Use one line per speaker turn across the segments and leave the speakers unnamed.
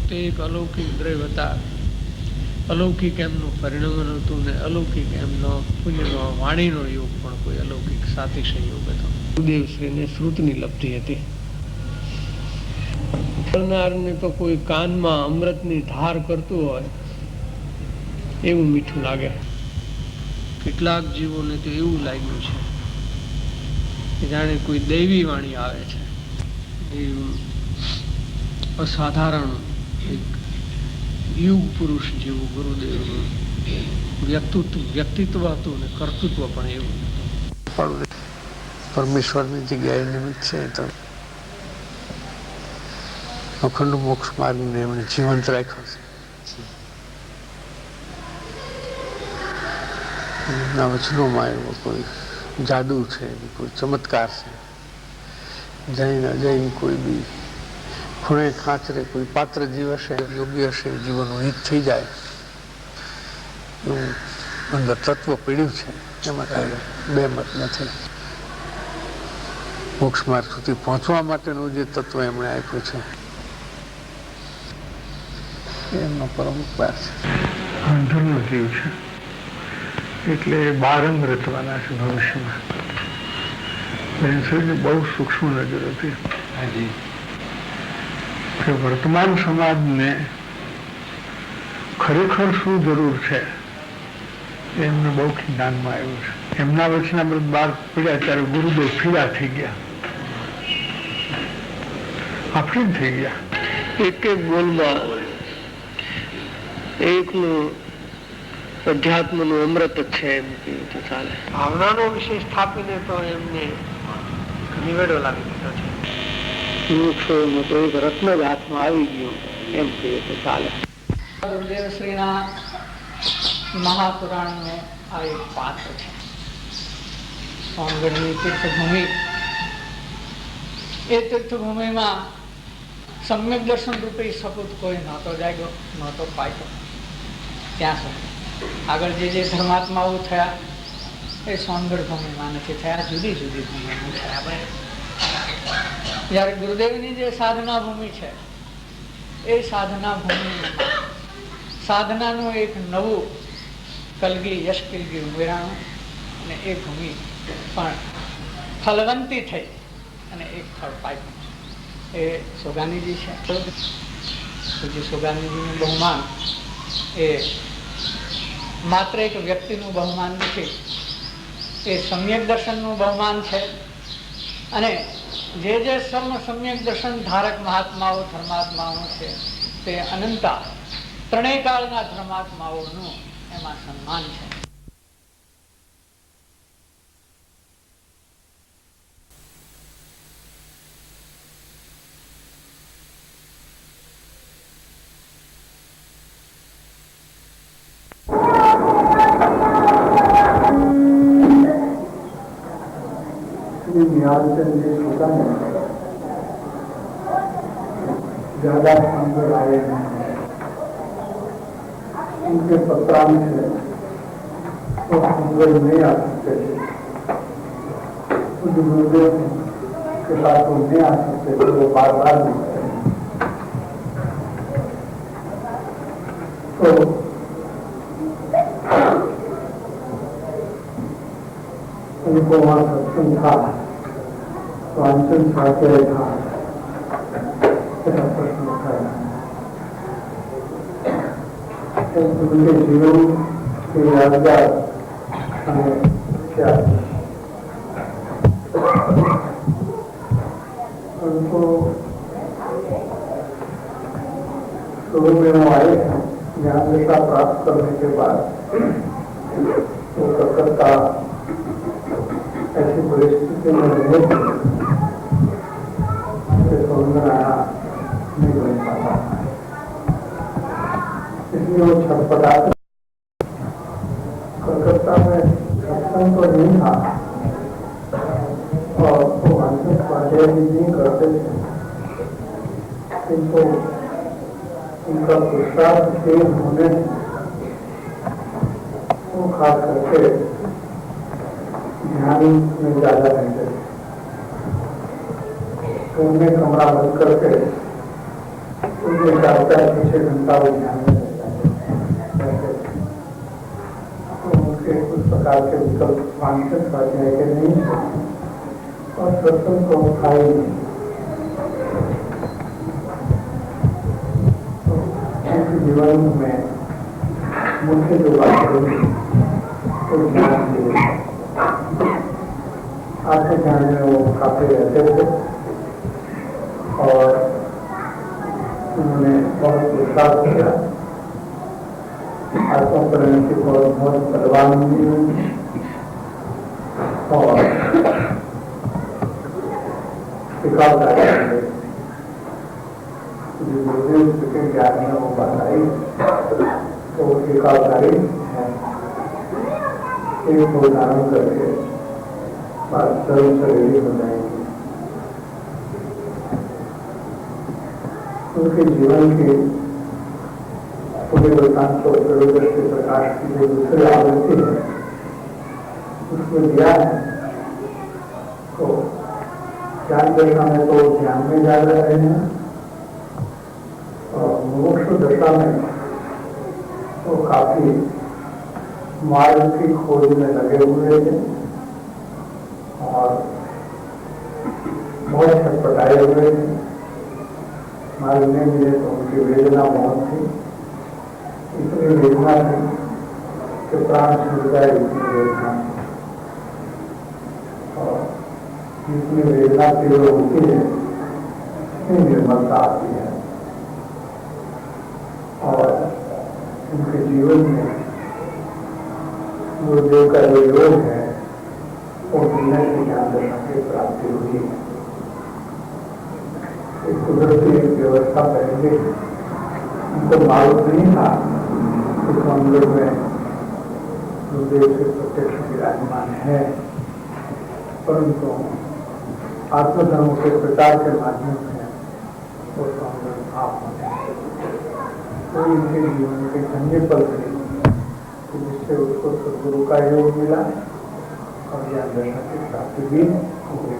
તે એક અલૌકિક દ્રવ્ય હતા. અલૌકિક એમનું પરિણમન હતું ને અલૌકિક એમનો પુણ્યનો વાણીનો યોગ પણ કોઈ અલૌકિક સાતિશય યોગ હતો. ગુરુદેવશ્રીને શ્રુતની લબ્ધિ હતી. કરનારને તો કોઈ કાનમાં અમૃતની ધાર કરતું હોય એવું મીઠું લાગે. કેટલાક જીવોને તો એવું લાગ્યું છે કે જાણે કોઈ દૈવી વાણી આવે છે. અસાધારણ એક યુગ પુરુષ જેવું ગુરુદેવનું વ્યક્તિત્વ હતું ને કર્તૃત્વ પણ એવું હતું. પરમેશ્વરની જગ્યાએ નિમિત્ત છે તો અખંડ મોક્ષ માર્ગને એમણે જીવંત રાખ્યો છે. એમના વચનોમાં એવો કોઈ જાદુ છે, કોઈ ચમત્કાર છે. જઈને અજય કોઈ બી ખૂણે ખાંચરે કોઈ પાત્ર જીવ હશે, યોગ્ય હશે, જીવનનું હિત થઈ જાય એવું અંદર તત્વ પીડ્યું છે. એમાં કાંઈ બે મત નથી. મોક્ષ માર્ગ સુધી પહોંચવા માટેનું જે તત્વ એમણે આપ્યું છે એમનો પરમ ઉપકાર છે. અંધરનો જીવ છે એટલે બારંગ રચવાના છે ભવિષ્યમાં. બહુ સૂક્ષ્મ નજર હતી કે વર્તમાન સમાજને ખરેખર શું જરૂર છે એમને બહુ જ્ઞાનમાં આવ્યું છે. એમના વચનામૃત બહાર પડ્યા ત્યારે ગુરુદેવ ફીરા થઈ ગયા, આફરીન થઈ ગયા. એક એક બોલમાં એકનું અધ્યાત્મનું અમૃત છે એમ કહ્યું તો ચાલે. ભાવનાનો વિષય સ્થાપીને તો એમને નિવેડો લાવી દીધો છે. વૃક્ષોનો તો એક રત્ન જ હાથમાં આવી ગયો એમ કહીએ તો ચાલે. ગુરુદેવશ્રીના મહાપુરાણનું આ એક પાત્ર છે. સોનગઢની તીર્થભૂમિ, એ તીર્થભૂમિમાં સમ્યક દર્શન રૂપે સપૂત કોઈ નહોતો જાગ્યો, નહોતો પાક્યો. ત્યાં સુધી આગળ જે ધર્માત્માઓ થયા એ સોનગઢ ભૂમિમાં નથી થયા, જુદી જુદી ભૂમિમાં થયા. જ્યારે ગુરુદેવની જે સાધના ભૂમિ છે એ સાધના ભૂમિમાં સાધનાનું એક નવું કલગી યશ કલગી ઉમેરાણું અને એ ભૂમિ પણ ફલવંતી થઈ અને એક ફળ પાક્યું. એ સોગાનીજી છે. જે સોગાનીજીનું બહુમાન એ માત્ર એક વ્યક્તિનું બહુમાન નથી, એ સમ્યક દર્શનનું બહુમાન છે. અને જે સમ્યક દર્શન ધારક મહાત્માઓ ધર્માત્માઓ છે તે અનંતા ત્રણેય કાળના ધર્માત્માઓનું એમાં સન્માન છે.
ज्यादा अंदर आए हैं, उनके पत्रांश तो अंदर नहीं आ सकते थे, गुरुदेव के साथ वो नहीं आ सकते थे, वो बार बार लिखते हैं. तो उनको वहाँ सत्संग था, वांचन स्वाध्याय था, प्रश्न उठाया. उनके जीवन के यादगार हमें क्या उनको शुरू में वो आए ज्ञान दशा प्राप्त करने के बाद वो कलकत्ता ऐसी परिस्थिति में रहे नहीं बन पाता, इसलिए वो छटपटाते. कलकत्ता में सत्संग तो नहीं था और वो वांचन स्वाध्याय भी नहीं करते थे, किंतु उनका पुरुषार्थ तेज होने वो खास करके ध्यान में ज्यादा रहते थे. तो उन्हें कमरा बंद करके उनके चाहता है पीछे घंटा वो ध्यान में रहता है, तो उनके उस प्रकार के विकल्प वांछित करते हैं कि नहीं, और सत्संग को खाई नहीं। तो जीवन में मुख्य जो बात होगी वो ज्ञान की। आत्मज्ञान में वो काफी रहते थे और उन्होंने बहुत विश्वास किया। आत्मकरण की बहुत बलवान हुई और टिकाऊदारी गुरुदेव के ज्ञान में वो बात आई तो टिकाऊदारी है। एक को धारण करके बात सर्व शरीर हो जाएगी। उनके जीवन के पूरे वृत्तांत को दूरदर्शी प्रकाश की जो दूसरी आवृत्ति है उसमें दिया है। तो ज्ञान दशा में तो ध्यान में जा रहे हैं और मोक्ष दशा में तो काफी मार्ग की खोज में लगे हुए थे और बहुत छटपटाए हुए थे। मार्ग नहीं मिले तो उनकी वेदना बहुत थी, इतनी वेदना थी कि प्राण छूट जाए इतनी वेदना। और जितनी वेदना तीव्र होती है इतनी निर्मलता आती है और उनके जीवन में गुरुदेव का जो योग है वो दुनिया की ज्ञान दशा की प्राप्ति हुई। एक कुदरती व्यवस्था पहले उनको मालूम नहीं था कि मंदिर में गुरुदेव से प्रत्यक्ष विराजमान है, परंतु आत्मधर्म के प्रचार के माध्यम से वो सौंदर्य भाव होते हैं। तो इनके जीवन के धन्य पल थे जिससे उसको सदगुरु का योग मिला और ज्ञान दशा की प्राप्ति भी हुई।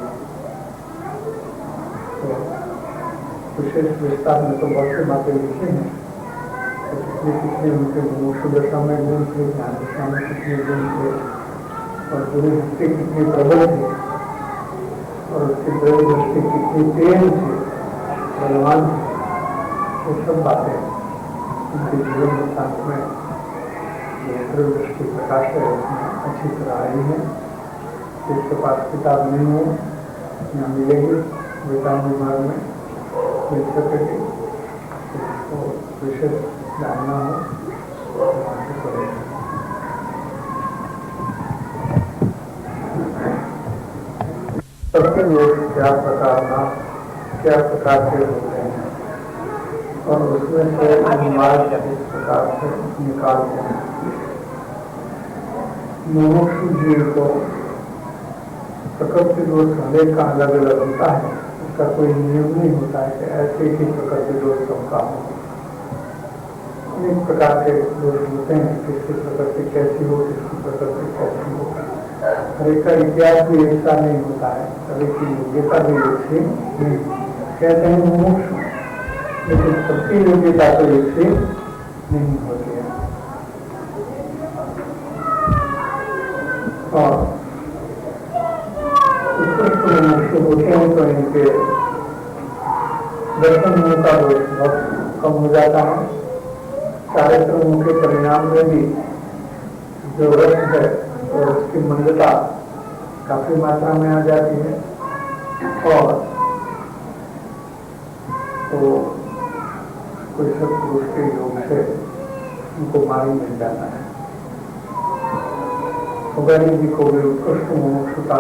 तो विशेष विस्तार में तो बहुत सी बातें लिखी हैं, तो कितने उनके मोक्ष दशा में गुण थे, ज्ञान दशा में कितने गुण थे और गुरु भक्ति कितनी प्रबल थी और उसकी दृढ़ दृष्टि कितनी तेज थी, बलवान थी। वो सब बातें उनके जीवन वृत्तांत में दृढ़ दृष्टि प्रकाश है उसमें अच्छी तरह आई है। जिसके पास किताब नहीं हो यहाँ मिलेगी, वेदांत विभाग में मिल सकेगी। तो विशेष जानना हो तो वहाँ से करेंगे। सबके लोग क्या प्रकार के होते हैं और उसमें से मार्ग इस प्रकार से निकालते हैं। मुमुक्षु जीव को प्रकृति दोष हरेक का अलग अलग होता है, उसका कोई नियम नहीं होता है कि ऐसे ही प्रकृति दोष सबका हो। अनेक प्रकार के दोष होते हैं, किसकी प्रकृति कैसी हो, किसकी प्रकृति कैसी हो। हरेक का इतिहास भी एक सा नहीं होता है, हरेक की योग्यता भी एक सी नहीं। कहते हैं मुमुक्षु, लेकिन सबकी योग्यता तो एक सी नहीं होती है। और उत्कृष्ट मुमुक्षु होते हैं तो इनके दर्शन मुंह का दोष बहुत कम हो जाता है। चारित्र मुंह के परिणाम में भी जो रस है और उसकी मंदता काफी मात्रा में आ जाती है और तो कोई सत्पुरुष के योग से उनको मार्ग मिल जाता है। गरीब जी को भी उत्कृष्ट मुमुक्षुता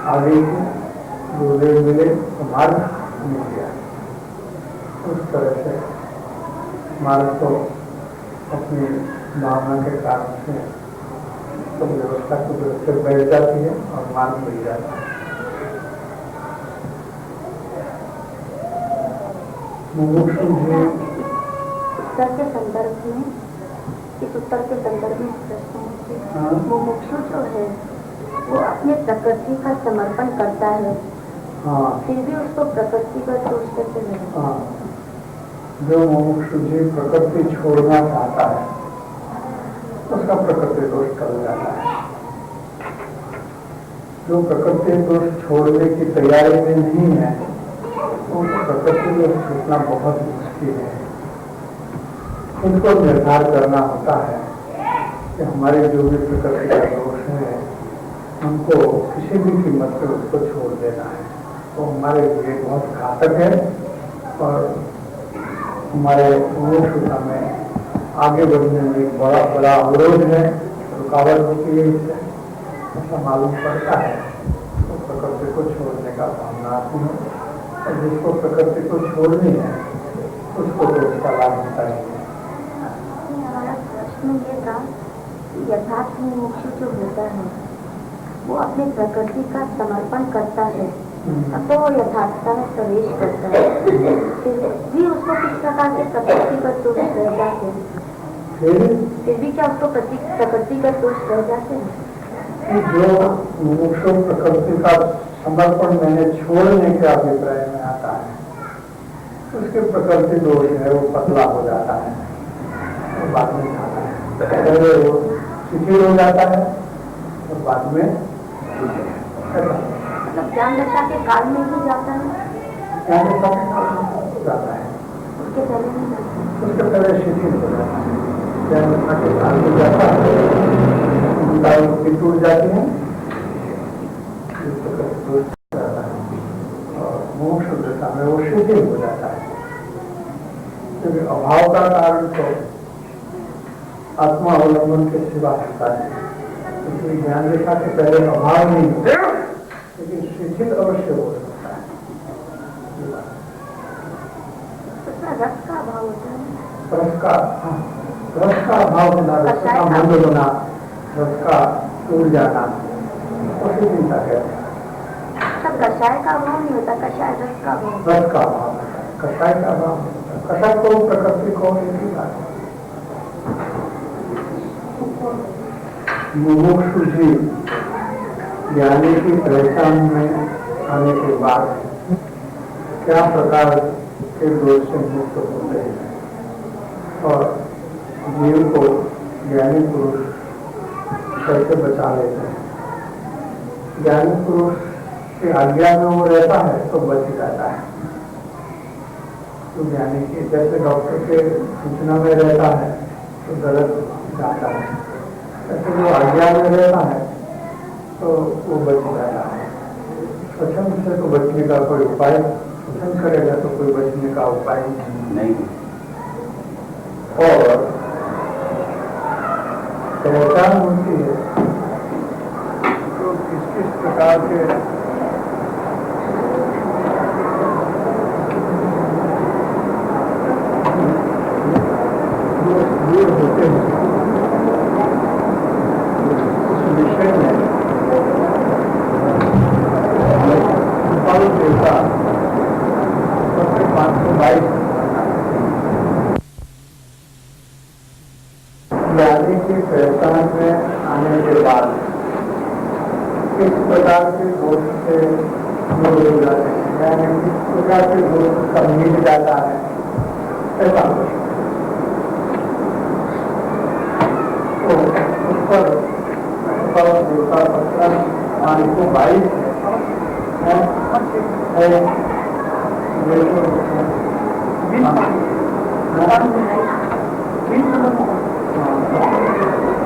आ गई थी, गुरुदेव मिले तो मार्ग मिल गया। उस तरह से मार्ग तो अपनी भावना के कारण से तो व्यवस्था की वजह से बैठ जाती है और मार्ग मिल जाता है। मुमुक्षु जी
उत्तर के संदर्भ में, इस उत्तर के संदर्भ में प्रश्न है, मुमुक्षु जो है वो अपने प्रकृति का समर्पण करता है,
हाँ,
फिर भी उसको प्रकृति का दोष कैसे मिले?
जो मुमुक्षु जी प्रकृति छोड़ना चाहता है उसका प्रकृति दोष टल जाता है। जो प्रकृति दोष छोड़ने की तैयारी में नहीं है उनको प्रकृति दोष छूटना बहुत मुश्किल है। उनको निर्धार करना होता है कि हमारे जो भी प्रकृति का दोष है हमको किसी भी कीमत पर उसको छोड़ देना है। तो हमारे लिए बहुत घातक है और हमारे मुमुक्षुता में आगे बढ़ने में एक बड़ा बड़ा अवरोध है, रुकावट होती है। इससे ऐसा मालूम पड़ता है तो प्रकृति को छोड़ने का भावना आती है और जिसको प्रकृति को छोड़नी है उसको तो उसका लाभ होता ही है।
हमारा प्रश्न ये था कि यथार्थ मुमुक्षु जो होता है वो अपनी प्रकृति का समर्पण करता है तो वो यथार्थता में प्रवेश करता है, फिर उसको किस प्रकार के प्रकृतिगत दोष रह जाते हैं? फिर भी क्या उसको प्रकृतिगत दोष रह जाते हैं?
जो मुमुक्षु प्रकृति का समर्पण मैंने छोड़ने के अभिप्राय में आता है उसके प्रकृति दोष है वो पतला हो जाता है और बाद में जाता है। पहले वो शिथिल हो जाता है और बाद में
मतलब ज्ञान दशा के काल में ही जाता है,
ज्ञान दशा के काल में जाता है,
उसके पहले नहीं जाता है।
उसके पहले शिथिल हो जाता है। ज्ञान दशा के काल में जाता है, उनकी टूट जाती है और मोक्ष दशा में वो शिथिल हो जाता है। क्योंकि अभाव का कारण तो आत्मा अवलंबन के सिवा होता है, इसलिए ज्ञान दशा के पहले अभाव नहीं होता लेकिन शिथिल अवश्य हो सकता है।
रस का अभाव होता है,
रस का अभाव होना, रस का मंद होना, रस का टूट जाना उसी चिंता कहते हैं।
सब कषाय का अभाव नहीं होता, कषाय रस का अभाव,
रस का अभाव होता है, कषाय का अभाव होता है। कषाय को प्रकृति को नहीं बात। मुमुक्षु जी ज्ञानी की पहचान में आने के बाद क्या प्रकार के दोष से मुक्त होते हैं और जीव को ज्ञानी पुरुष कैसे बचा लेते हैं। ज्ञानी पुरुष की आज्ञा में वो रहता है तो बच जाता है। तो ज्ञानी की जैसे डॉक्टर के सूचना में रहता है तो गलत जाता है, ऐसे वो आज्ञा में रहता है तो वो बच जाता है। स्वच्छंद से तो बचने का कोई उपाय, स्वच्छंद करेगा तो कोई बचने का उपाय नहीं। और पहचान होती है तो किस प्रकार के दूर होते हैं उस विषय में देवता 522 ज्ञानी की पहचान में आने के बाद किस प्रकार के दोष से दूर हो जाते हैं, यानी किस प्रकार के दोष का मिट जाता है, ऐसा तो उस पर देवता 522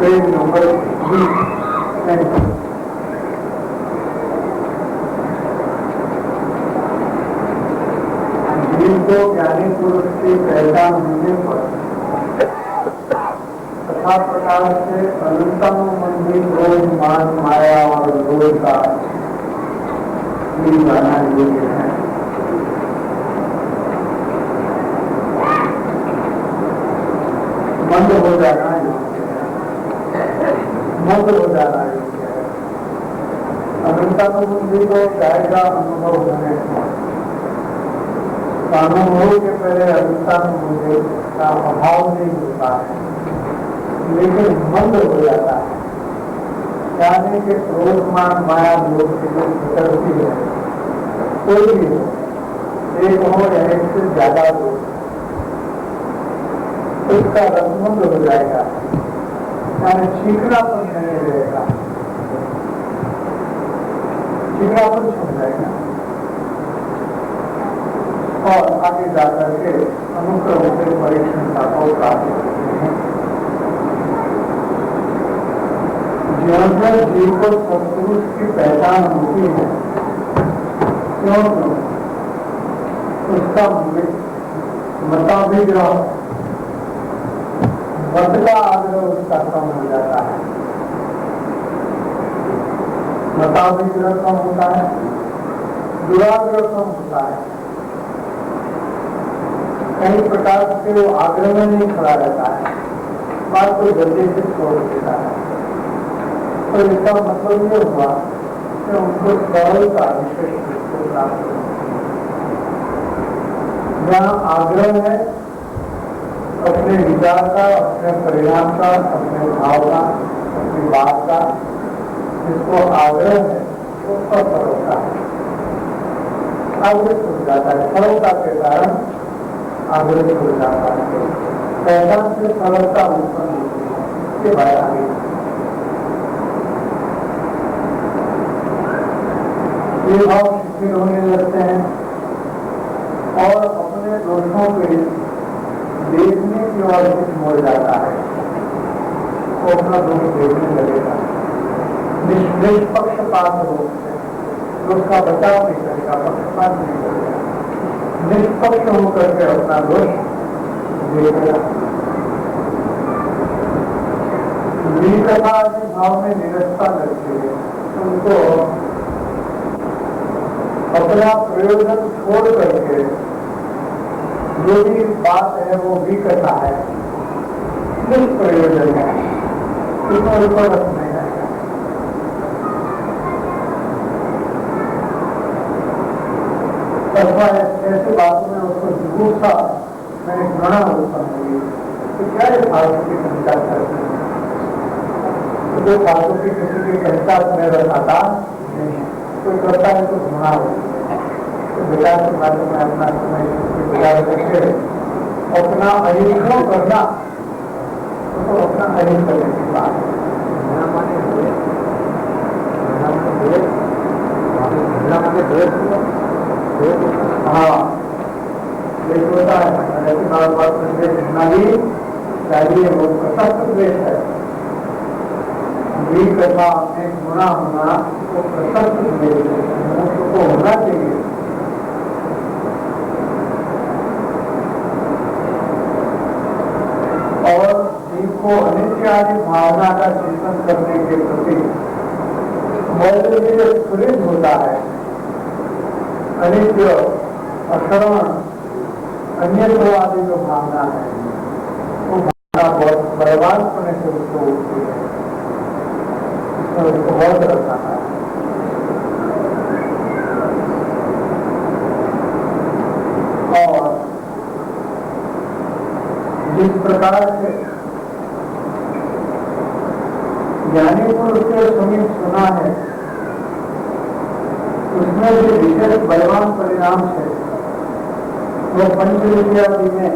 पेज नंबर 20 जिनको ज्ञानी पुरुष की पहचान होने पर तथा प्रकार से अनंतानुबंधी क्रोध मान माया और लोभ का जाना योग्य है। मंद हो जाना योग्य है, मंद हो जाना योग्य है। अनंतानुबंधी को जाएगा अनुभव होने अनुभव के पहले अनंतानुबंधी का अभाव नहीं होता है लेकिन मंद हो जाता है। यानी कि क्रोध मान माया लोग की जो प्रकृति है कोई भी हो, एक हो या एक से ज्यादा हो, तो उसका रसमंद हो जाएगा, यानी चीकनापन नहीं रहेगा, चीकनापन छूट जाएगा और आगे जाकर के अनुक्रम से परीक्षणता को प्राप्त करते हैं। जीवन में जीव को सत्पुरुष की पहचान होती है, क्यों उसका मताभिग्रह, मत का आग्रह उसका कम हो जाता है, मताभिग्रह कम होता है, दुराग्रह कम होता है, कई प्रकार से वो आग्रह में नहीं खड़ा रहता है, बात को जल्दी से छोड़ देता है। तो इसका मतलब ये हुआ कि उनको सरलता विशेष रूप से प्राप्त होती है। जहाँ आग्रह है अपने विचार का, अपने परिणाम का, अपने भाव का, अपनी बात का, जिसको आग्रह है वो असरलता है, आग्रह छूट जाता है, सरलता के कारण आग्रह छूट जाता है, पहचान से सरलता उत्पन्न होती है, इसके बाद आगे ये भाव शिथिल होने लगते हैं और अपने दोषों के देखने की ओर कुछ मोड़ जाता है, वो अपना दोष देखने लगेगा, निष्पक्षपात रूप से दोष का बचाव नहीं करेगा, पक्षपात नहीं करेगा, निष्पक्ष होकर के अपना दोष देखेगा। विकथा के भाव में निरस्ता लगती है, उनको अपना प्रयोजन छोड़ करके जो भी बात है वो भी कथा है, निष्प्रयोजन है, इसमें ऊपर रख नहीं आएगा। अथवा ऐसी बातों में उसको जुगूसा में घृणा उत्पन्न हुई तो क्या ये फालतू की संचार करते हैं, तो जो फालतू की किसी की संचार में रखता नहीं है, कोई करता है तो घृणा होती है। तो बेटा के बारे में अपना समय गुजार करके अपना अहिंसा करना, तो अपना अहिंसा करने की बात है। हाँ ये होता है, ऐसी बात संदेश देना भी चाहिए, वो प्रशस्त देश है। भी कथा में गुना होना वो प्रशस्त देश है, उसको होना चाहिए। और जीव को अनित्य आदि भावना का चिंतन करने के प्रति जो स्फुरित होता है, अनित्य, अश्रवण, अन्यत्व आदि जो भावना है, वो भावना बहुत बर्बाद होने से उसको उठती है, उसको बहुत रखता है। और जिस प्रकार से ज्ञानी पुरुष के समीप सुना है, उसमें जो विशेष बलवान परिणाम है वो पंचविद्यादि में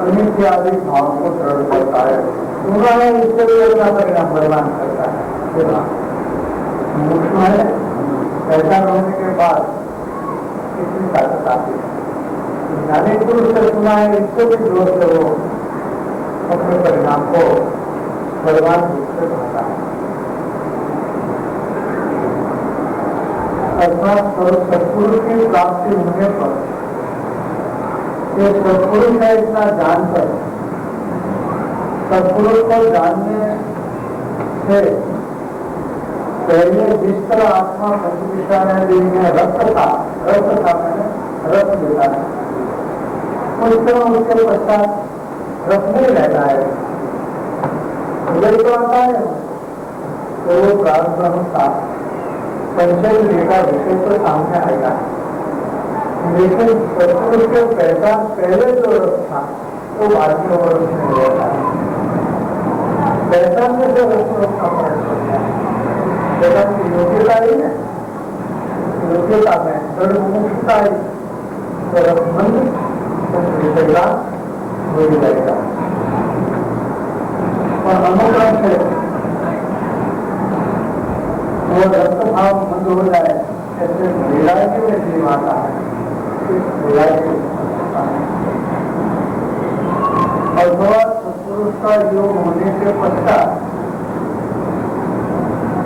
अनित्य आदि भाव को दृढ़ करता है, उन्होंने इससे भी अपना परिणाम बलवान करता है। मुख्य है ऐसा होने के बाद कितनी ताकत आती है, ज्ञानी पुरुष से सुना है, इससे भी जोर से वो अपने परिणाम को बलवान रूप से भाता है। अर्थात सत्पुरुष की प्राप्ति होने पर ये सत्पुरुष है इतना जानकर, सत्पुरुष को जानने से पहले जिस तरह आत्मा पंच विषय में रक्त था मैंने रक्त देता है, उस तरह उसके पश्चात रक्त नहीं रहता है, उदय तो आता है, तो वो प्रारब्ध था संचय का विषय तो सामने आएगा। लेकिन सत्पुरुष के पहचान पहले जो रस था तो बाद में वो रस नहीं रहता है, पहचान में जो रस का फर्क होता है, पहचान की योग्यता ही है, योग्यता में दृढ़ मुमुक्षुता ही तो रसमंद विषयता हो ही जाएगा। और अनुक्रम से वो रक्त भाव बंद हो जाए, ऐसे वैराग्य में जीव आता है, इस वैराग्य होता है। और थोड़ा सत्पुरुष का योग होने के पश्चात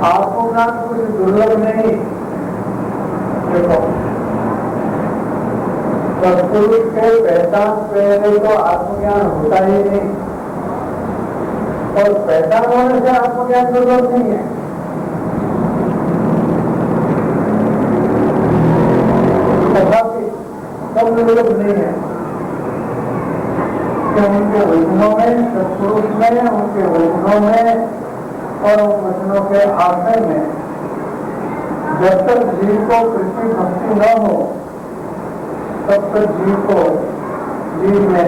आत्मज्ञान कुछ दुर्लभ नहीं। देखो, सत्पुरुष के पहचान पहले तो आत्मज्ञान होता ही नहीं, और पहचान होने से आत्मज्ञान दुर्लभ नहीं है। तथापि सब दुर्लभ नहीं है कि उनके वचनों में, सत्पुरुष में, उनके वचनों में और उन वचनों के आशय में जब तक जीव को कृष्ण भक्ति न हो तब तक जीव में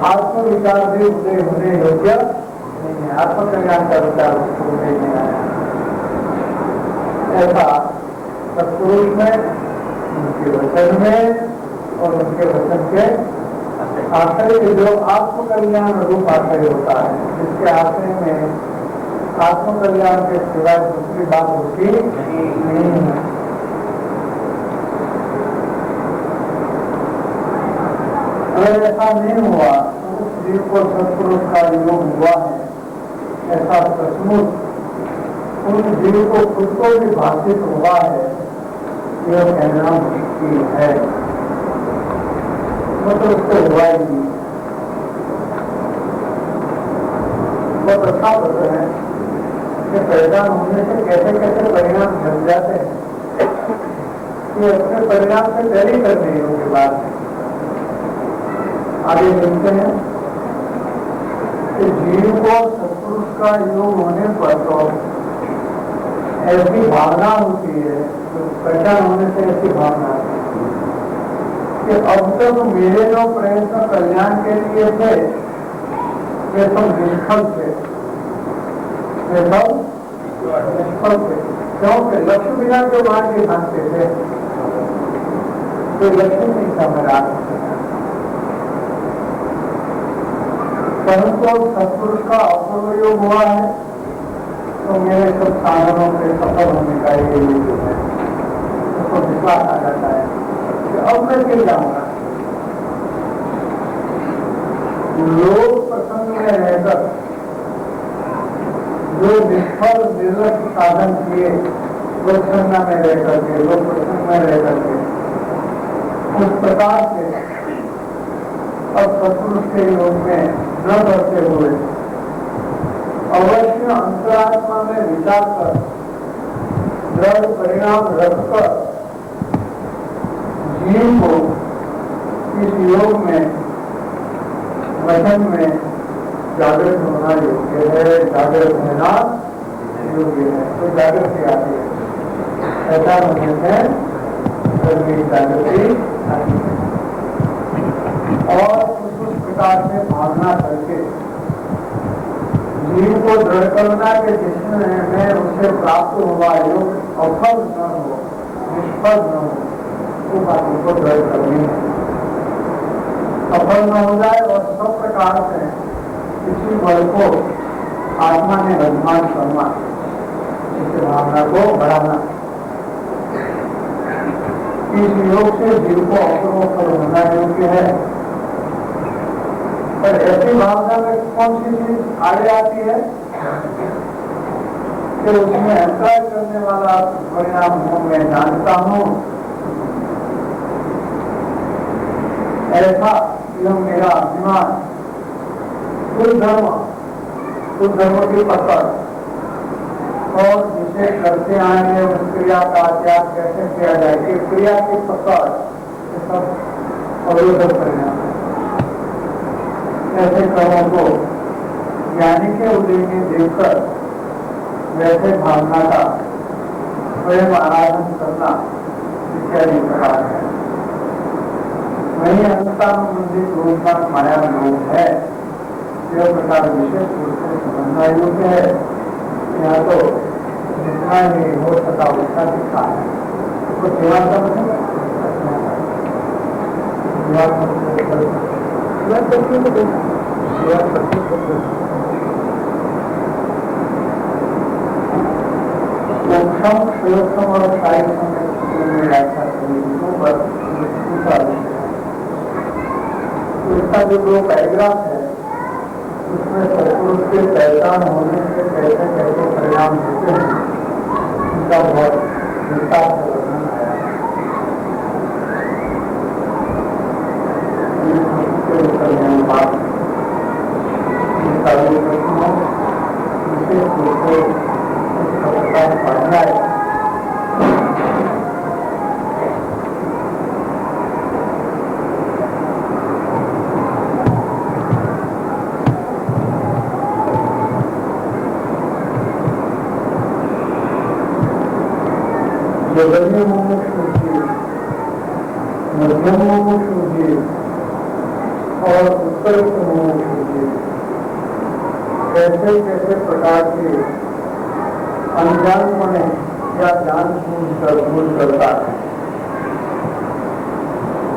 आत्मविचार भी उदय होने योग्य नहीं है। आत्मकल्याण का विचार उसको उदय नहीं आया। ऐसा सत्पुरुष में, उनके वचन में और उनके वचन के आशय, जो आत्मकल्याण रूप आशय होता है, जिसके आशय में आत्मकल्याण के सिवाय दूसरी बात होती नहीं है। अगर ऐसा नहीं हुआ तो उस जीव को सत्पुरुष का योग हुआ है, ऐसा सचमुच उन जीव को खुद को भी भाषित हुआ है, यह कहना मुश्किल है। मतलब उसको हुआ ही नहीं। बहुत अच्छा होता है कि पहचान होने से कैसे कैसे परिणाम जम जाते हैं, ये अपने परिणाम से पहले करने योग्य बात है। आगे सुनते हैं कि जीव को सत्पुरुष का योग होने पर तो ऐसी भावना होती है, तो पहचान होने से ऐसी भावना है कि अब तक मेरे जो प्रयत्न कल्याण के लिए थे वे सब निष्फल थे, वे सब निष्फल थे। क्योंकि लक्ष्य बिना जो मार्ग के भागते थे, तो लक्ष्य नहीं था मेरा। परंतु सत्पुरुष का अपूर्व योग हुआ है तो मेरे सब साधनों के सफल होने का ये योग है, उसको विश्वास आ जाता है कि अब मैं फिर जाऊंगा। लोग प्रसंग में रहकर जो निष्फल निर्लक्ष्य साधन किए, लोकसंज्ञा में रह करके, लोक प्रसंग में रह करके, उस प्रकार से अब सत्पुरुष के योग में न करते हुए अवश्य अंतरात्मा में विचार कर दृढ़ परिणाम रखकर जीव को इस योग में, वचन में जागृत होना योग्य है, जागृत होना योग्य है। तो जागृति आती है, ऐसा होने से जागृति आती है। और उस प्रकार से भावना करके जीव को दृढ़ करना के जिसमें उससे प्राप्त हुआ योग अफल न हो, निष्फल न हो, वो बातों को दृढ़ करनी है। सफल न हो जाए और सब प्रकार से किसी बल को आत्मा ने गतिमान करना, इस भावना को बढ़ाना। इस योग से जीव को अपूर्व होना योग्य है। पर ऐसी भावना में कौन सी चीज आगे आती है कि उसमें अहंकार करने वाला परिणाम हूं, मैं जानता हूं, ऐसा यह मेरा अभिमान, कुल धर्म की पकड़, और जिसे करते आएंगे उस क्रिया का त्याग कैसे किया जाए, कि क्रिया की पकड़, ये सब अवरोधक परिणाम है। ऐसे कर्मों को ज्ञानी के उदय में देखकर वैसे भावना का स्वयं आराधन करना इत्यादि प्रकार है। वही अनुसानुबंधित रूप का माया योग है, यह प्रकार विशेष रूप से समझना योग्य है। यहाँ तो जितना ही हो सका उतना दिखा है, तो सेवा जीवन शक्ति को देखा, जीवन शक्ति को मोक्षम श्रेयोक्षम और शारीरक्षम में व्याख्या समितियों पर दूसरा विषय है। तो इसका जो दो पैराग्राफ है उसमें सत्पुरुष के पहचान होने से कैसे कैसे परिणाम होते हैं उनका बहुत विस्तार से वर्णन आया है। बात विशेष रूप से पढ़ना है। जगन्य मुमुक्षु जीव, मध्यम मुमुक्षु जीव और उत्कृष्ट मुमुक्षु जीव कैसे कैसे प्रकार के अनजानपने या ज्ञान भूल करता है।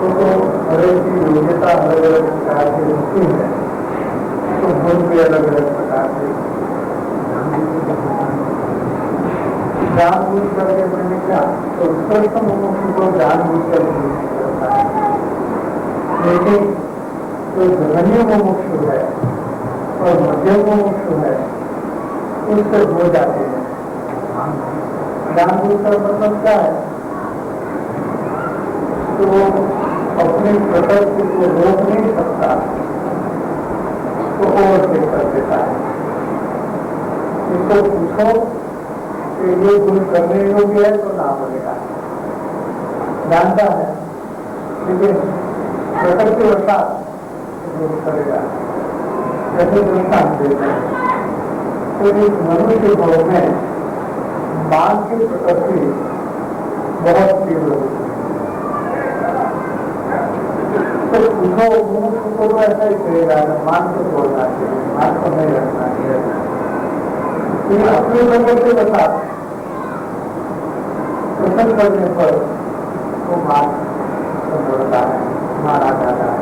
तो हर एक की योग्यता अलग अलग प्रकार की होती है, तो भूल भी अलग अलग प्रकार के ज्ञान भूल करके मैंने क्या तो उत्कृष्ट मुमुक्षु को ज्ञान भूल कर भूल नहीं करता है, लेकिन जो जघन्य मुमुक्षु है और मध्यम मुमुक्षु है उससे हो जाते हैं। ज्ञान भूल का मतलब क्या है? तो अपनी प्रकृति को रोक नहीं सकता, तो ओवरटेक कर देता है। इसको पूछो कि ये गुण करने योग्य है तो ना बोलेगा, जानता है लेकिन प्रकृति वसात करेगा। जैसे दृष्टांत देते हैं तो इस मनुष्य भाव में मान की प्रकृति बहुत तीव्र होती है। तो पूछो मुमुक्षु को तो ऐसा ही कहेगा, मान को छोड़ना चाहिए, मान को नहीं रखना चाहिए। अपनी प्रकृति बता प्रसन्न करने पर वो मान बढ़ता है, माना जाता है,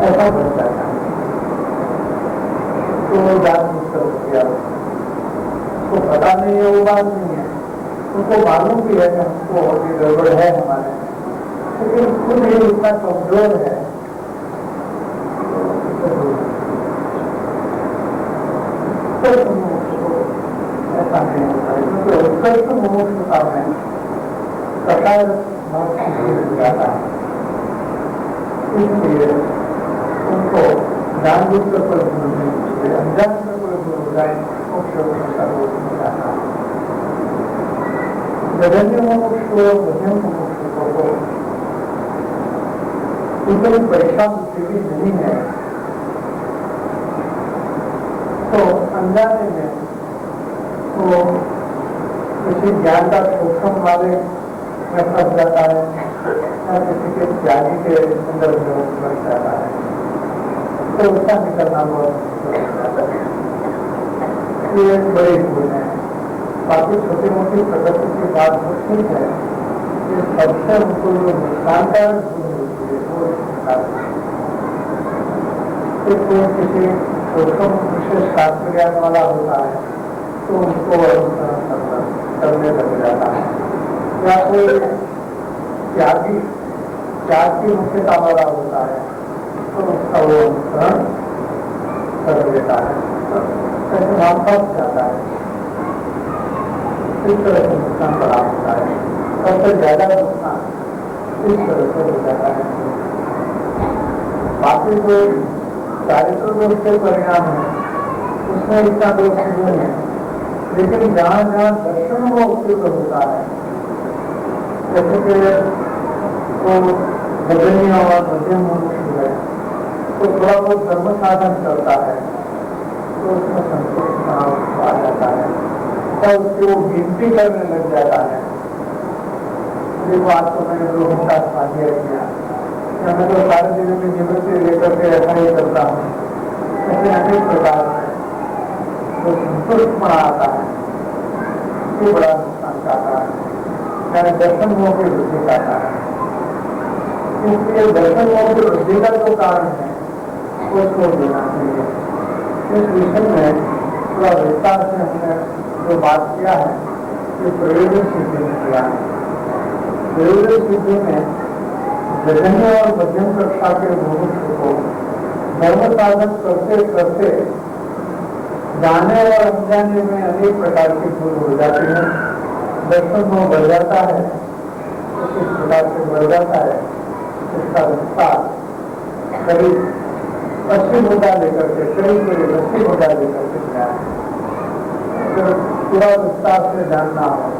ऐसा बन जाता है। तो वो जागरूक हो गया, उसको पता नहीं है, वो बात नहीं है, उनको मालूम भी है कि हमको ये गड़बड़ है हमारे, लेकिन खुद ही इतना कमजोर है। ऐसा नहीं होता है, क्योंकि उत्कृष्ट मुमुक्षुता में कटार बहुत जाता है, इसलिए उनको जानबूझकर कोई भूल नहीं होती, अनजान में कोई भूल हो जाए मोक्ष का रोग हो जाता है। जघन्य मुमुक्षु और मध्यम मुमुक्षु को इतनी परीक्षा मुश्किल नहीं है, तो अनजाने में तो किसी ज्ञान का सूक्ष्म वाले में फंस जाता है या किसी के त्यागी के अंदर बढ़ जाता है, तो उसका निकलना बहुत मुश्किल हो जाता है। ये एक बड़ी भूल है। बाकी छोटी मोटी प्रगति की बात तो ठीक है, ये सबसे उनको जो नुकसानदायक भूल होती है वो कोई किसी सूक्ष्म विशेष शास्त्र ज्ञान वाला होता है तो उनको अनुसरण करने लग जाता है, या कोई त्याग की मुख्यता वाला होता है तो उसका वो अनुसरण कर देता है, ऐसे नाम फंस जाता है। इस तरह से नुकसान बड़ा होता है, सबसे ज्यादा नुकसान इस तरह से हो जाता है। बाकी जो चारित्र दोष के परिणाम है उसमें इतना दोष नहीं है, लेकिन जहाँ जहाँ दर्शन वो उपयुक्त होता है, जैसे कि वो जघन्य और मध्यम मुमुक्षु है तो थोड़ा बहुत धर्म साधन करता है तो उसमें संतोष आ जाता है और उसकी वो गिनती करने लग जाता है। देखो आज तो मैंने 2 घंटा स्वाध्याय किया, मैं तो सारे दिनों में जीवन से लेकर के ऐसा ही करता हूँ, ऐसे अनेक प्रकार है तो संतुष्ट बना आता है, ये बड़ा नुकसान चाहता है, यानी दर्शन मोह की वृद्धि चाहता है। इसलिए दर्शन मोह की वृद्धि का जो कारण है को छोड़ देना चाहिए। इस विषय में थोड़ा विस्तार से हमने जो बात किया है कि प्रयोजन सिद्धि में किया है। प्रयोजन सिद्धि में जघन्य और मध्यम कक्षा के मनुष्य को धर्म साधन करते करते जाने और अनजाने में अनेक प्रकार की भूल हो जाती है, दर्शन में बढ़ जाता है, किस प्रकार से बढ़ जाता है इसका विस्तार करीब 80 मुद्दा लेकर के करीब 80 मुद्दा लेकर के गया है। अगर पूरा विस्तार से जानना हो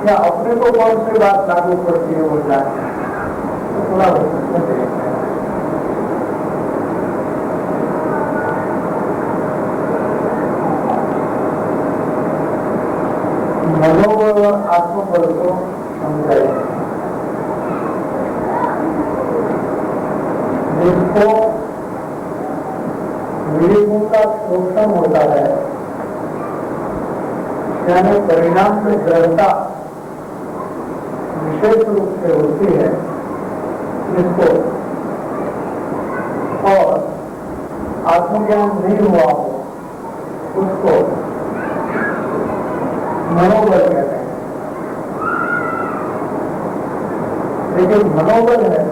या अपने को कौन सी बात लागू करती है वो जानना तो थोड़ा विस्तार देखते हैं। मनोबल और आत्मबल को समझाइए, जिसको निर्गुण का शोषण होता है, यानी परिणाम में दृढ़ता विशेष रूप से होती है जिसको, और आत्मज्ञान नहीं हुआ हो उसको मनोबल कहते हैं। लेकिन मनोबल है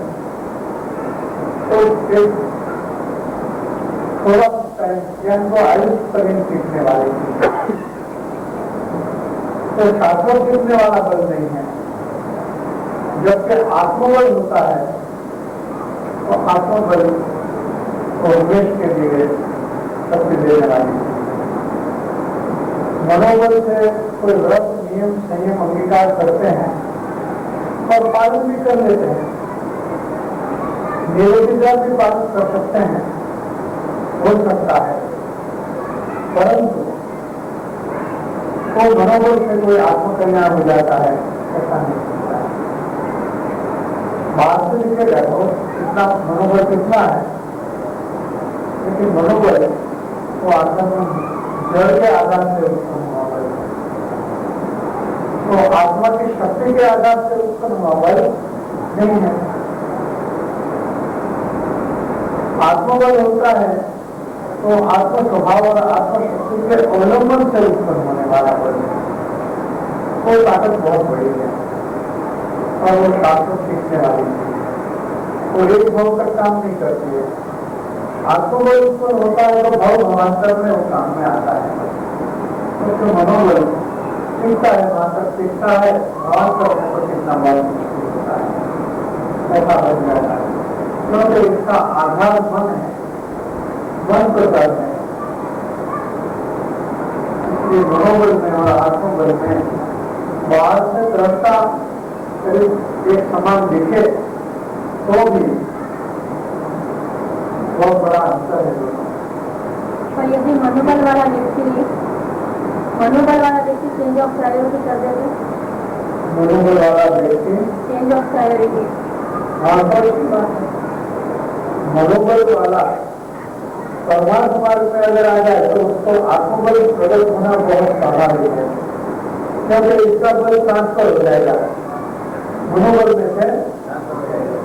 तो एक थोड़ा ज्ञान को आयुष पर्यंत सीखने वाली चीज, तो शाश्वत सीखने वाला बल नहीं है। जबकि आत्मबल होता है तो आत्मबल को हमेश के लिए शक्ति देने वाली चीज। मनोबल से कोई व्रत नियम संयम अंगीकार करते हैं और पालन भी कर लेते हैं, निवेदिता भी पालन कर सकते हैं, हो सकता है, परंतु तो मनोबल से कोई आत्मकल्याण हो जाता है ऐसा नहीं होता है। बाहर से दिखेगा तो इतना मनोबल कितना है, लेकिन मनोबल तो आत्मा जड़ के आधार से उत्पन्न हुआ बल, तो आत्मा की शक्ति के आधार से उत्पन्न हुआ बल नहीं है। आत्मबल होता है तो आत्म स्वभाव और आत्म शक्ति के अवलंबन से उत्पन्न होने वाला बल है। वो ताकत बहुत बड़ी है और वो शाश्वत सीखने वाली है, वो एक भाव तक काम नहीं करती है। आत्मबल उत्पन्न होता है तो भाव भावांतर में वो काम में आता है। तो मनोबल सीखता है, भावांतर सीखता है, भावांतर होने पर कितना बल होता है ऐसा बन जाता है, क्योंकि इसका आधार मन है, मन प्रकार है। इसलिए मनोबल में और आत्मबल में बाहर से दृढ़ता करीब एक समान दिखे तो भी बहुत बड़ा अंतर है दोनों।
और यदि मनोबल वाला व्यक्ति चेंज ऑफ प्रायोरिटी कर देते,
मनोबल वाला व्यक्ति
चेंज ऑफ प्रायोरिटी,
हाँ सर की बात है। मनोबल वाला परमार्थ मार्ग में अगर आ जाए तो उसको आत्मबल प्रकट होना बहुत स्वाभाविक है, क्योंकि इसका बल ट्रांसफर हो जाएगा, मनोबल में से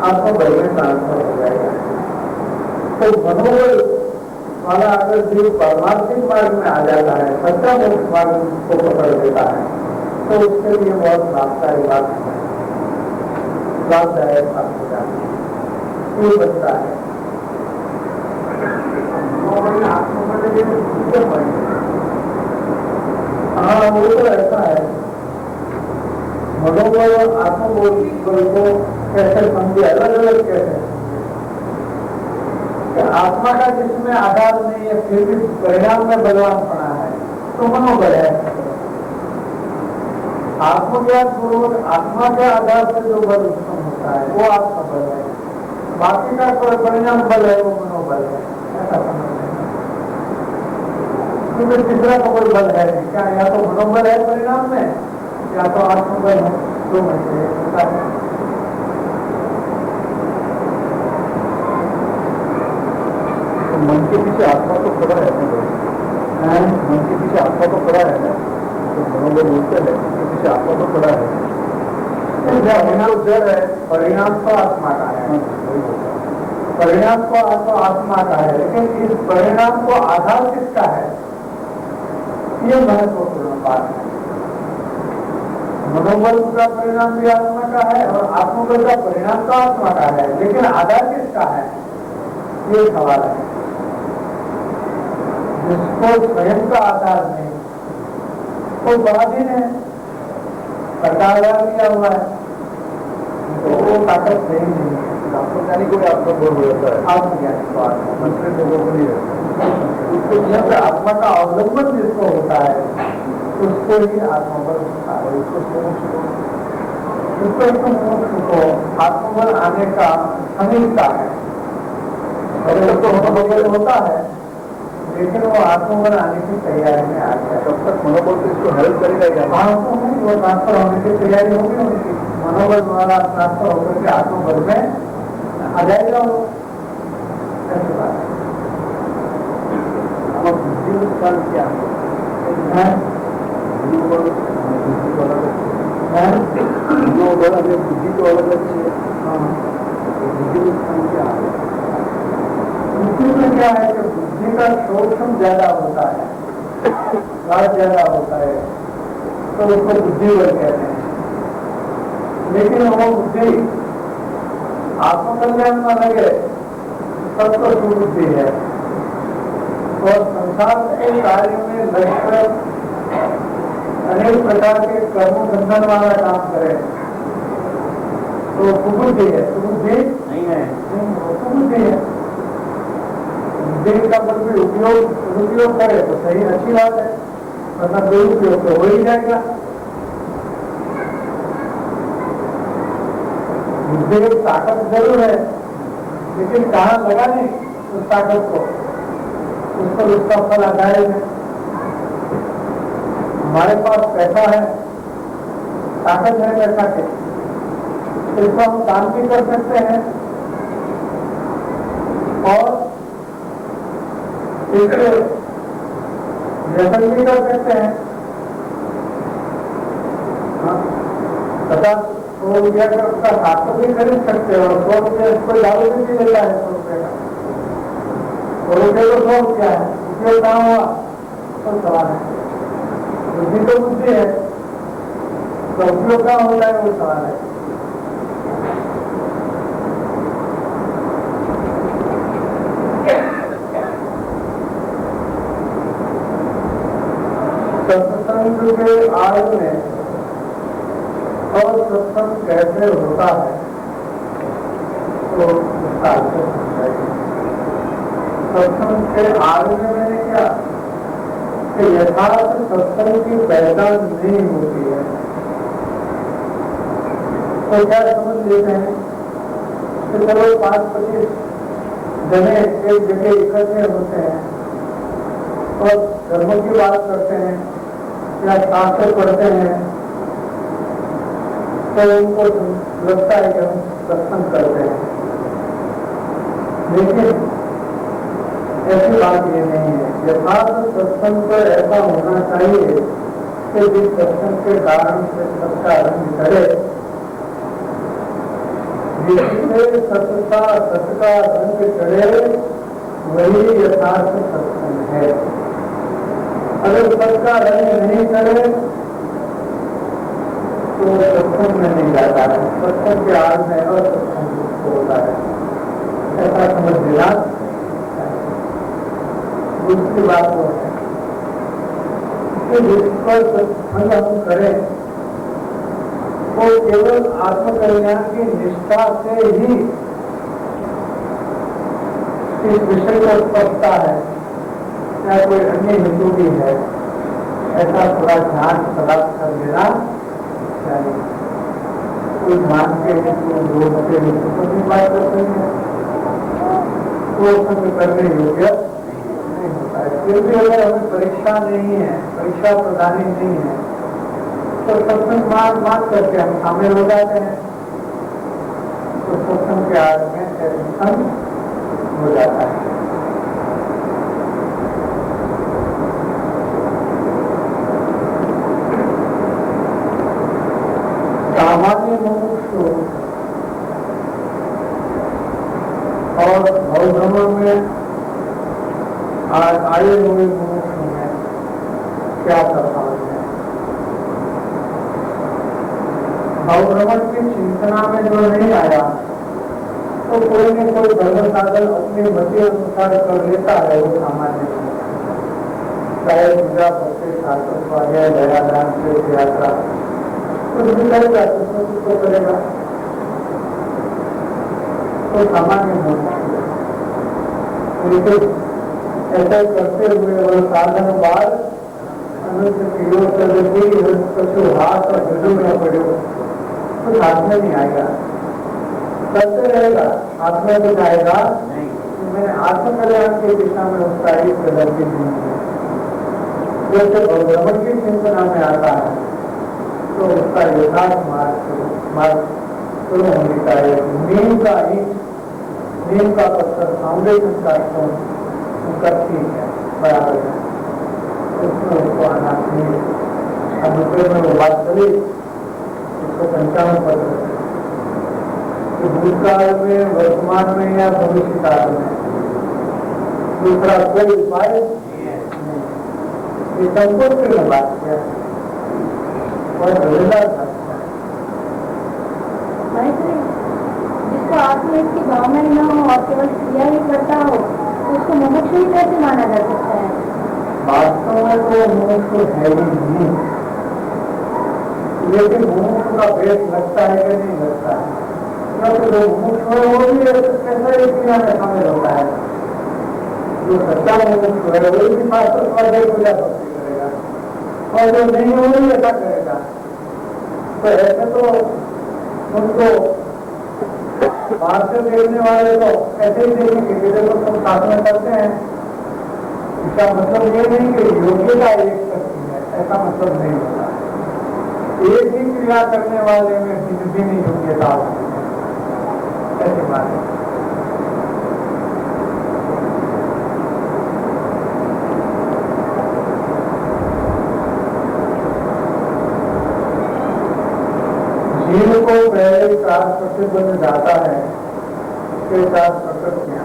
आत्मबल में ट्रांसफर हो जाएगा। तो मनोबल वाला अगर जीव परमार्थिक मार्ग में आ जाता है, सच्चा मोक्ष मार्ग को पकड़ देता है, तो उसके लिए बहुत लाभदायक बात है, लाभदायक बात हो जाती है। ये बनता है हाँ, वो तो ऐसा है। मनोबल और आत्मबल को कैसे समझे, अलग अलग कैसे? आत्मा का जिसमें आधार नहीं है फिर भी परिणाम में बलवान पड़ा है तो मनोबल है। आत्मज्ञान पूर्वक आत्मा के आधार से जो बल उत्पन्न होता है वो आत्मबल है, बाकी का कोई परिणाम बल है वो मनोबल है, ऐसा समझ लेना। क्योंकि तीसरा का कोई बल है नहीं, क्या या तो मनोबल है परिणाम में या तो आत्मबल है, दो में से होता है। मन के पीछे आत्मा तो खड़ा है ना, मन के पीछे आत्मा तो खड़ा है ना, तो मनोबल बोलते हैं उसके पीछे आत्मा तो खड़ा है, परिणाम जड़ है, परिणाम तो आत्मा का है। परिणाम को आत्मा का है, लेकिन इस परिणाम को आधार किसका है, ये महत्वपूर्ण बात है। मनोबल का परिणाम भी आत्मा का है और आत्मबल का परिणाम तो आत्मा का है, लेकिन आधार किसका है, ये सवाल है। जिसको स्वयं का आधार नहीं, वो बहादुर है, सरकार किया हुआ है, तो वो ताकत नहीं है।
आत्मज्ञानी को भी आत्मबोध रहता है,
आत्मज्ञानी को आत्मा,
दूसरे लोगों को नहीं रहता।
उसको जब आत्मा का अवलंबन जिसको होता है उसको ही आत्मबल होता है। उसको एक मोक्ष को आत्मबल आने का समझता है, और उसको मनोबल होता है, लेकिन वो आत्मबल आने की तैयारी में आ गया।
तब तक मनोबल से इसको हेल्प करेगा क्या?
हाँ, तो नहीं, वो ट्रांसफर होने की तैयारी होगी उनकी, मनोबल वाला ट्रांसफर होकर के आत्मबल में आ जाएगा वो। ऐसी बात है।
अब बुद्धि उत्पाद क्या
हैं?
बुद्धि तो अलग
हैं?
है, बुद्धि तो अलग अच्छी है।
हाँ।
बुद्धि उत्पाद क्या है?
बुद्धि में क्या है कि बुद्धि का शोषण ज्यादा होता है, स्वाद ज्यादा होता है, तो उसको बुद्धि बल कहते हैं। लेकिन वो बुद्धि आत्मकल्याण में लगे तब तो सुबुद्धि है, और संसार के कार्य में लगकर अनेक प्रकार के कर्म बंधन वाला काम करे तो सुबुद्धि है। सुबुद्धि
नहीं है,
सुबुद्धि है। बुद्धि का भी उपयोग करे तो सही, अच्छी बात है, वरना दुरुपयोग तो हो ही जाएगा। बुद्धि की ताकत जरूर है, लेकिन कहाँ लगा नहीं उस ताकत को, उस पर उसका फल आधारित है। हमारे पास पैसा है, ताकत है पैसा के, इसको हम दान भी कर सकते हैं और इसके व्यसन भी कर सकते हैं। हाँ, 50-100 रुपया का उसका साथ भी खरीद सकते हैं, और 100 रुपया कोई दारू भी लेता है 100 रुपये का, 100 रुपये तो 100 रुपया है, उपयोग कहाँ हुआ तो सवाल है। बुद्धि तो बुद्धि है, तो उपयोग कहाँ होता है वो सवाल है। सत्संग के आड़ में और सत्संग कैसे होता है तो इसका अर्थ समझाइए। सत्संग के आड़ में मैंने क्या कि यथार्थ सत्संग की पहचान नहीं होती है, तो क्या समझ लेते हैं कि चलो 5-25 जने एक जगह इकट्ठे होते हैं और धर्म की बात करते हैं या शास्त्र पढ़ते हैं, तो उनको लगता है कि हम सत्संग करते हैं। लेकिन ऐसी बात ये नहीं है। यथार्थ सत्संग तो ऐसा होना चाहिए कि जिस सत्संग के कारण से सबका रंग चढ़े, जिससे सत्ता सत्ता रंग चढ़े, वही यथार्थ सत्संग है। अगर सबका रंग नहीं चढ़े तो सत्संग में नहीं जाता है, सत्संग के आड़ में और सत्संग होता है, ऐसा समझ लेना। दूसरी बात वो है कि जिस पर सत्संग हम करें वो केवल आत्मकल्याण की निष्ठा से ही इस विषय को स्पष्टता है, या कोई अन्य हेतु भी है, ऐसा थोड़ा ध्यान सलाह कर लेना चाहिए। कोई ध्यान के हेतु, लोग के हेतु तो भी बात करते हैं, तो संग करने योग्य नहीं होता है। फिर भी अगर हमें परीक्षा नहीं है, परीक्षा प्रदानी नहीं है, तो सत्संग मान करके हम शामिल हो जाते हैं, तो सत्संग के आड़ में एडमिशन हो जाता है। सामान्य मुमुक्षु और भवभ्रमण में आज आए हुए मुमुक्षु में क्या तफावत है? भवभ्रमण की चिंतना में जो नहीं आया तो कोई न कोई धर्म साधन अपने मति अनुसार कर लेता है, वो सामान्य है। चाहे पूजा भक्ति शास्त्र स्वाध्याय दयादान से यात्रा कुछ भी करेगा तो करेगा तो सामान्य होता है। लेकिन ऐसा करते हुए वह साधन बाद अनंत किलो कछु हाथ और हृदय में पड़े कुछ हाथ में नहीं आएगा, करते रहेगा, हाथ में कुछ आएगा नहीं। मैंने आत्मकल्याण की दिशा में उसका एक प्रगति नहीं है। जैसे भगवान की चिंतना में आता है तो उसका यथार्थ मार्ग शुरू होने का एक नीम का पत्थर फाउंडेशन का स्टोन उनका ठीक है, बराबर है, उसमें उसको आना चाहिए। अब दूसरे में वो बात चली 155 पत्र कि भूतकाल में, वर्तमान में या भविष्य काल में दूसरा कोई उपाय नहीं। ये संकोच की बात है और मजेदार बात है।
जिसका आत्मा इसकी भावना ही न हो और केवल क्रिया ही करता हो तो उसको मुमुक्षु ही कैसे माना जा सकता है?
वास्तव में तो मुमुक्षु है ही नहीं, लेकिन मुमुक्षु का भेद लगता है कि नहीं लगता है? क्योंकि जो मुमुक्षु है वो भी कैसा एक क्रिया में शामिल होता है। जो सच्चा मुमुक्षु है वो भी शास्त्र स्वाध्याय पूजा भक्ति करेगा और जो नहीं है वो भी ऐसा करेगा। तो ऐसे तो उनको बाहर से देखने वाले तो ऐसे ही देखेंगे कि देखो तुम साथ में करते हैं। इसका मतलब ये नहीं कि योग्यता एक शक्ति है, ऐसा मतलब नहीं होता। एक ही क्रिया करने वाले में भिन्न योग्यता होती है, ऐसी बात है। जीव को पहले चार प्रतिबंध जाता है कि चार प्रकृतियां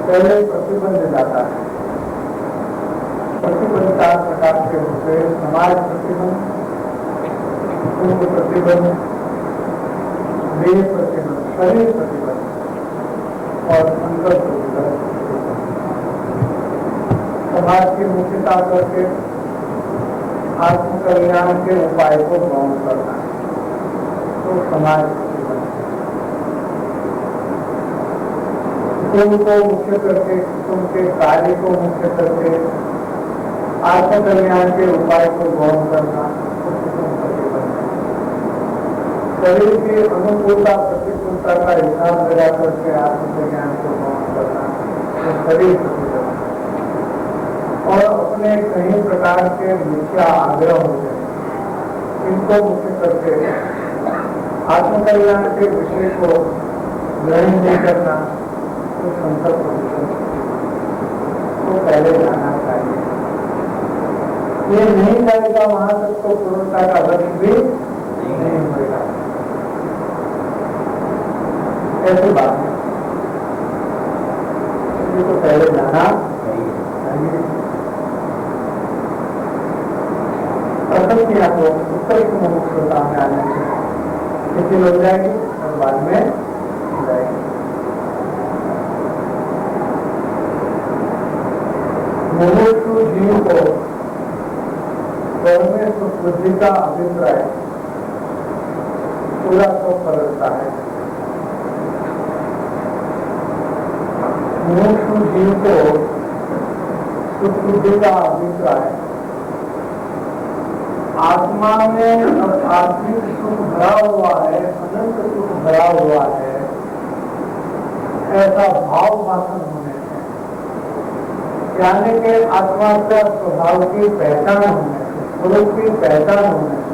पहले प्रतिबंध जाता है। प्रतिबंध 4 प्रकार के होते हैं: समाज प्रतिबंध, कुटुंब प्रतिबंध, देह प्रतिबंध, शरीर प्रतिबंध और अंतर प्रतिबंध। समाज की मुख्यता करके आत्मकल्याण के उपाय को गौण करना है तो समाज प्रतिबंध। कुटुंब को मुख्य करके, कुटुंब के कार्य को मुख्य करके आत्मकल्याण के उपाय को गौण करना तो कुटुंब प्रतिबंध। शरीर की अनुकूलता प्रतिकूलता का हिसाब लगा करके आत्मकल्याण को गौण करना तो शरीर प्रतिबंध। और अपने कई प्रकार के मिथ्या आग्रह होते हैं, इनको मुख्य करके आत्मकल्याण के विषय को ग्रहण नहीं करना तो संकल्प तो पहले जाना चाहिए। ये नहीं जाएगा वहां तक तो पूर्णता का लक्ष्य भी नहीं होगा। ऐसी बात है, इसलिए तो पहले जाना चाहिए। प्रकृतियां को उत्तर की मुमुक्षुता में आने से शिथिल हो जाएगी और बाद में जाएगी। मुमुक्षु जीव को परमेश्वर बुद्धि का अभिप्राय पूरा तो पलटता है। मुमुक्षु जीव को सुबुद्धि का अभिप्राय आत्मा में आत्मिक सुख भरा हुआ है, अनंत सुख भरा हुआ है, ऐसा भाव भाषण होने से, यानी कि आत्मा का स्वभाव की पहचान होने से, स्वरूप की पहचान होने से,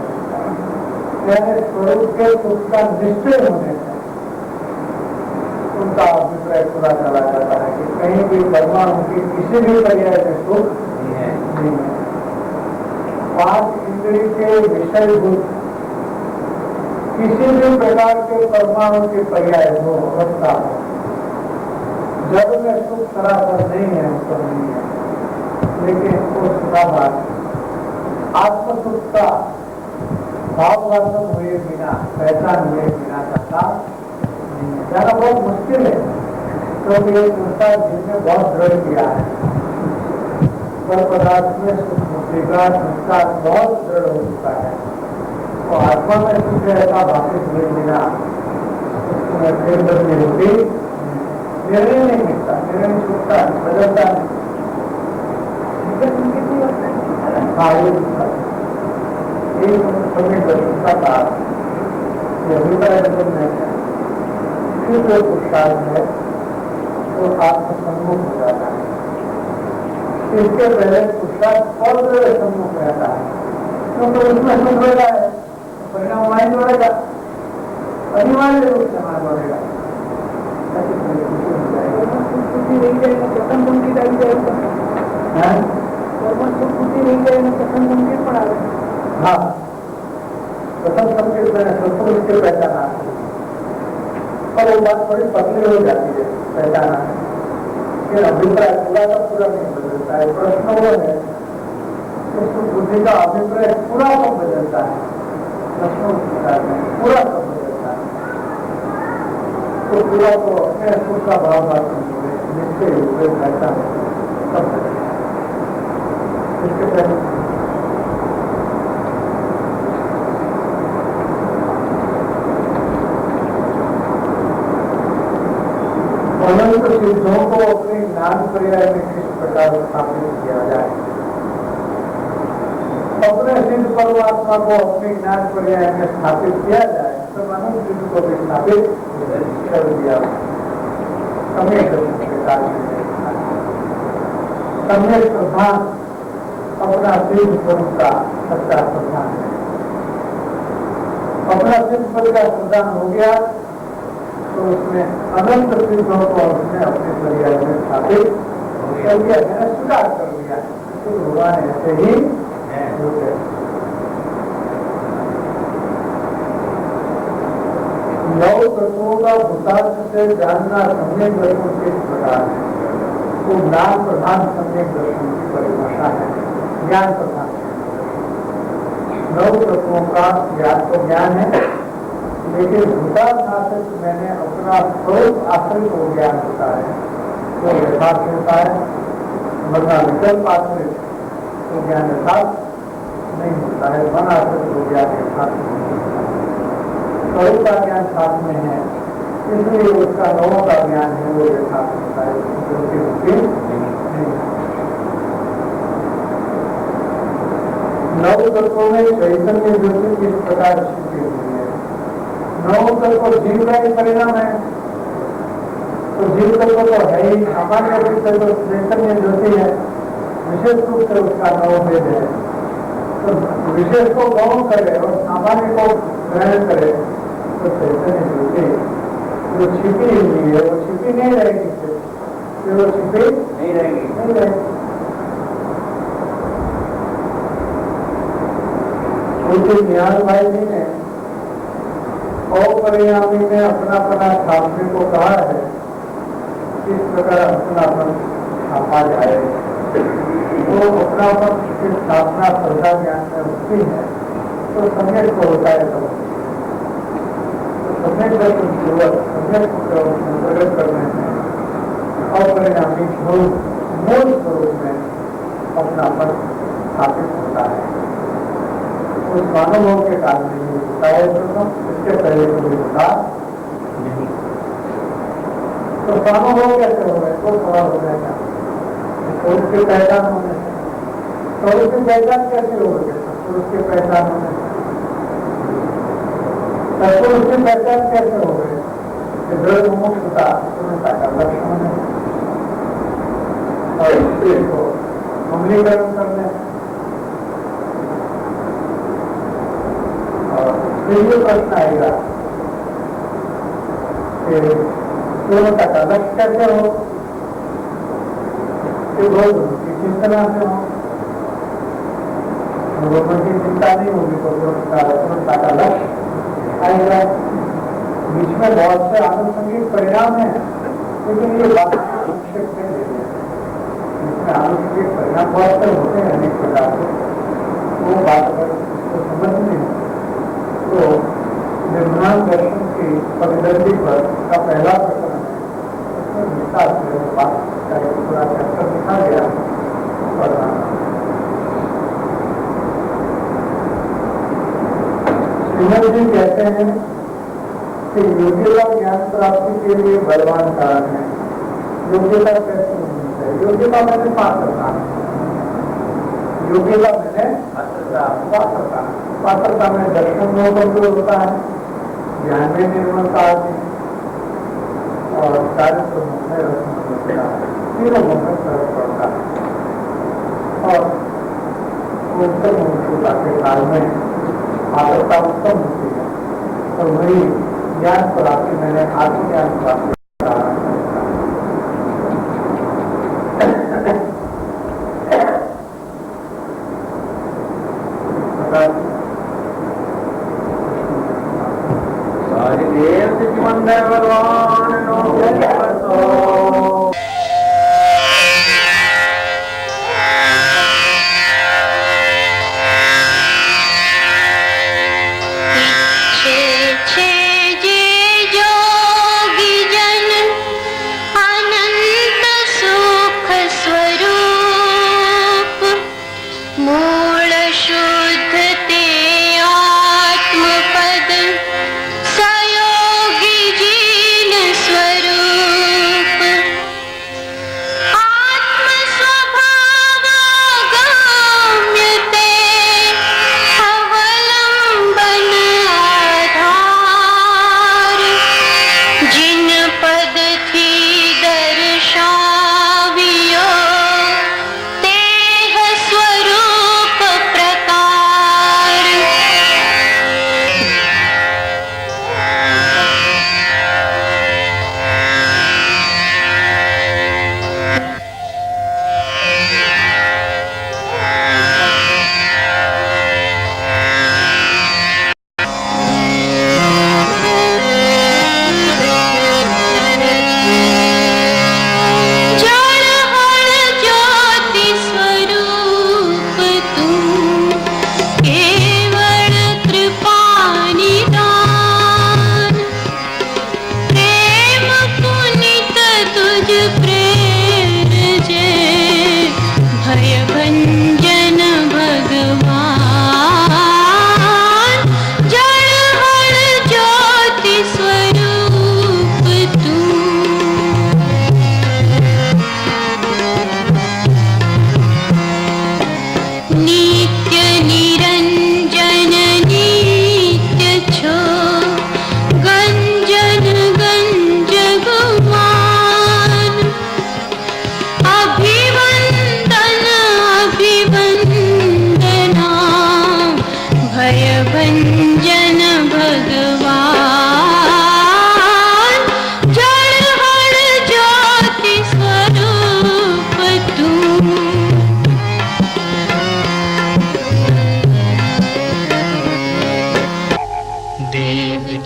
यानी स्वरूप के सुख का निश्चय होने से उनका अभिप्राय पूरा चला जाता है कि कहीं भी परमाणु की किसी भी पर्याय में सुख नहीं है। 5 इंद्रिय के विषयभूत किसी भी प्रकार के परमाणु के पर्याय हो अवस्था हो, जब में सुख सरासर नहीं है, उत्तर नहीं है, लेकिन वो सुखाभास आत्मसुख का भाववासन हुए बिना, पहचान हुए बिना का काम नहीं है। जाना बहुत मुश्किल है, क्योंकि ये संसार जिसने बहुत दृढ़ किया है, पर पदार्थ में सुख मुक्ति का संस्कार बहुत दृढ़ हो चुका है, तो आत्मा में सुख ऐसा वापिस हुए बिना उसमें फिर बदली होती, निर्णय नहीं मिलता, निर्णय छूटता बदलता नहीं। हाँ, ये सभी दर्शन का अभिप्राय में फिर जो पुरुषार्थ है वो आत्मसम्मुख हो जाता है। इसके पहले पुरुषार्थ और सम्मुख रहता है, क्योंकि उसमें सुख रहता है, परिणाम वहीं जोड़ेगा, अनिवार्य रूप से वहां जोड़ेगा। हाँ, प्रथम संकेत मैंने सबको उसके पहचाना, और वो बात थोड़ी पतली हो जाती है पहचाना, फिर अभिप्राय पूरा का पूरा नहीं बदलता है। प्रश्न वो है उसको बुद्धि का अभिप्राय पूरा कब बदलता है, प्रश्नों में पूरा कब बदलता है, तो पूरा को अपने सुख का भाव निश्चय रूप से पहचान कब बदलता है। इसके पहले अनंत सिद्धों को अपने ज्ञान पर्याय में किस प्रकार स्थापित किया जाए, अपने सिद्ध परमात्मा को अपने ज्ञान पर्याय में स्थापित किया जाए, तो अनंत सिद्ध को भी स्थापित कर दिया। सम्यक प्रकार सम्यक प्रधान अपना सिद्ध स्वरूप का सच्चा प्रधान है। अपना सिद्ध पद का प्रदान हो गया तो उसमें अनंत सिद्धों को उसने अपने पर्याय में स्थापित कर दिया, मैंने स्वीकार कर लिया कि भगवान ऐसे ही होते। नौ तत्वों का भूतार्थ से जानना सम्यक दर्शन किस प्रकार है, वो ज्ञान प्रधान सम्यक दर्शन की परिभाषा है। ज्ञान प्रधान नौ तत्वों का ज्ञान तो ज्ञान है, लेकिन भूतार्थ आश्रित मैंने अपना स्वरूप आश्रित हो ज्ञान होता है तो यथार्थ होता है, वरना विकल्प आश्रित तो ज्ञान यथार्थ नहीं होता है। मन आश्रित हो ज्ञान यथार्थ नहीं होता है। स्वरूप का ज्ञान साथ में है, इसलिए उसका नवों का ज्ञान है वो यथार्थ होता है, उसकी मुक्ति नहीं। नव तत्वों में चैतन्य ज्योति किस प्रकार स्थिति हुई है। नव तत्व जीव का ही परिणाम है, तो जीव तत्व तो है ही, सामान्य रूप से तो चैतन्य ज्योति है, विशेष रूप से उसका नव भेद है। तो विशेष को गौण करे और सामान्य को ग्रहण करे तो चैतन्य ज्योति जो छिपी हुई है वो छिपी नहीं रहेगी, फिर वो छिपी नहीं रहेगी। उनके ज्ञान भाई जी ने अपरिणामी में अपनापना छापने को कहा है, किस प्रकार अपनापन छापा जाए। तो अपनापन की स्थापना श्रद्धा ज्ञान में होती है तो सम्यक को होता है। तो सम्यक दर्शन पूर्वक सम्यक प्रकट करने में अपरिणामी मूल स्वरूप में अपनापन स्थापित होता है। उस मानव के कारण नहीं होता है, इसके पहले कभी होता नहीं। तो स्वानुभव कैसे हो गए तो सवाल हो जाएगा, स्वरूप की पहचान होने से। स्वरूप की पहचान कैसे हो गई, स्वरूप की पहचान होने से। स्वरूप की पहचान कैसे हो गई, दृढ़ मुमुक्षुता पूर्णता का लक्ष्य होने और इसको अमलीकरण करने। फिर ये प्रश्न आएगा कि पूर्णता का लक्ष्य कैसे हो, कि रोज उनकी चिंतना से हो, भगवान की चिंता नहीं होगी तो पूर्णता का लक्ष्य आएगा। बीच में बहुत से आनुषंगिक परिणाम है, लेकिन ये बात संक्षेप में ले लिया। इसमें आनुषंगिक परिणाम बहुत से होते हैं अनेक प्रकार के, वो बात अगर इसको समझनी है तो निर्माण दर्शन की पगडंडी पर का पहला प्रकरण है, उसमें विस्तार से वो बात का एक पूरा चैप्टर लिखा गया पढ़ना। श्रीमद जी कहते हैं कि योग्यता ज्ञान प्राप्ति के लिए बलवान कारण है। योग्यता कैसे होनी चाहिए? योग्यता मैंने पात्रता, योग्यता मैंने पात्रता, पात्रता में दर्शन में कमजोर होता है, ज्ञान में निर्मलता आती है और कार्य में रसमता, तीनों में फर्क पड़ता है। और उत्तम मुमुक्षुता के काल में पात्रता उत्तम होती है और वही ज्ञान प्राप्ति मैंने आत्मज्ञान प्राप्ति
भगवान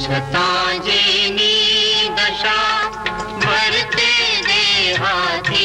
छता जेनी दशा भरते देहाती